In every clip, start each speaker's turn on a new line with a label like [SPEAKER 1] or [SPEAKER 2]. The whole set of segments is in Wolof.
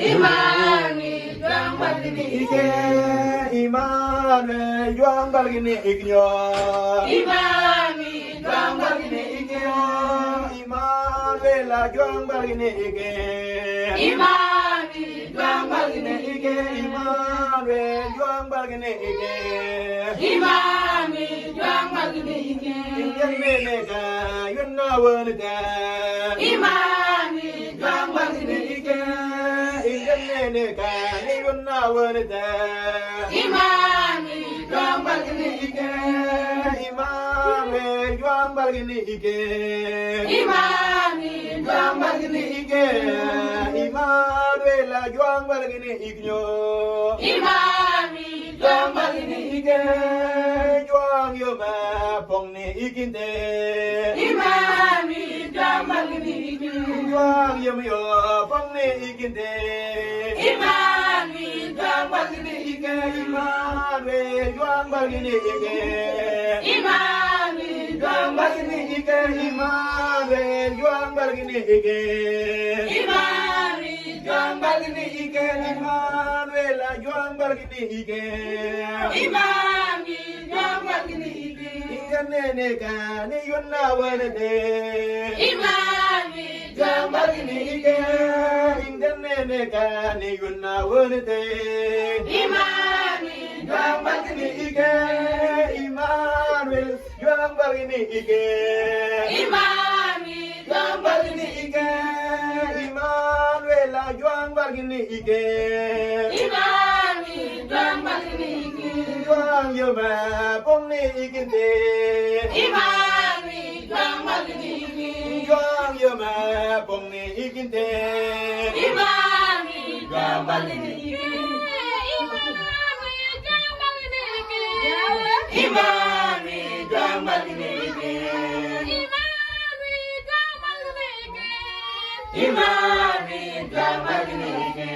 [SPEAKER 1] Imani juang balgini ike. Imani juang balgini iknyo. Imani juang balgini ike. Imani la juang balgini ike. Imani juang balgini ike. Imani juang balgini ike. Imani juang balgini ike. Injane ka yunna wonita. Imani juang balgini ike. Injane ka ni yunna wonita. Imani juang balgini ike. Imani juang balgini ike. Imani juang balgini ike. Imani la juang balgini iknyo. Imani juang balgini ike. Juang yoma pongni ikinte. Imani juang balgini ike. Juang yoma yo pongni ikinte. Imani juang balgini ike. Imani juang balgini ike. Imani juang balgini ike. Imani juang balgini ike. Imani juang balgini ike. Imani la juang balgini ike. Imani juang balgini ike. Injane ka ni yunna wonite. Imani juang balgini ike. Injane ka ni yunna wonite. Imani juang balgini ike. Imani juang balgini ike. Imani juang balgini ike. Imani la juang balgini ike. Imani juang balgini ike. Juang yoma pongni ikinte. Imani juang balgini ike. Juang yoma pongni ikinte. Imani juang balgini ike. Imani juang balgini ike. Imani juang balgini ike. Imani juang balgini ike.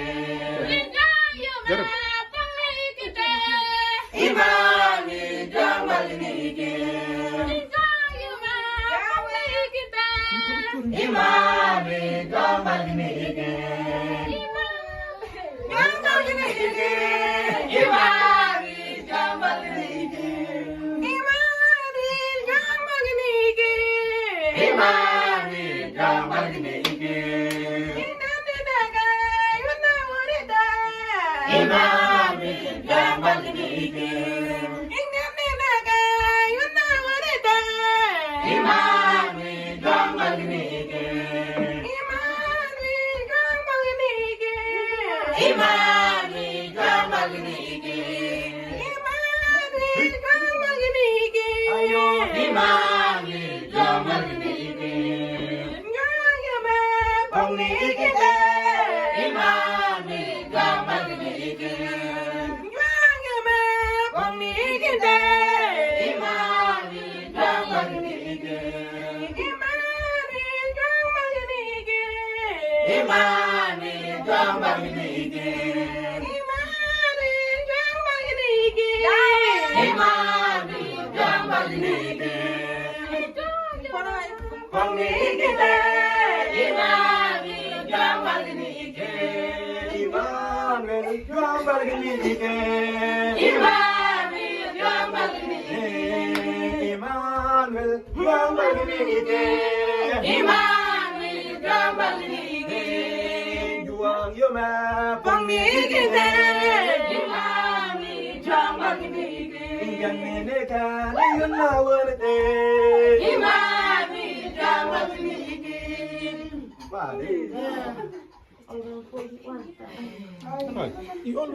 [SPEAKER 1] Imani juang balgini ike. Juang balgini ike. Imani juang balgini ike. Imani juang balgini ike. Imani juang balgini ike. Imani juang balgini ike. Imani juang balgini ike. Imani juang balgini ike. Ayo imani juang balgini ike. Pongni ikinte. Imani juang balgini ike. Pongni ikinte. Imani juang balgini ike. Imani juang balgini ike. Imani juang balgini ike. Pongni ikinte. Imani juang balgini ike. Imani juang balgini ike. Imani juang balgini ike. Imani juang balgini ike. Imani juang balgini ike. Juang yoma pongni ikinte. Imani juang balgini ike. Injane ka ni yunna wonite. Imani juang balgini ike. Vale.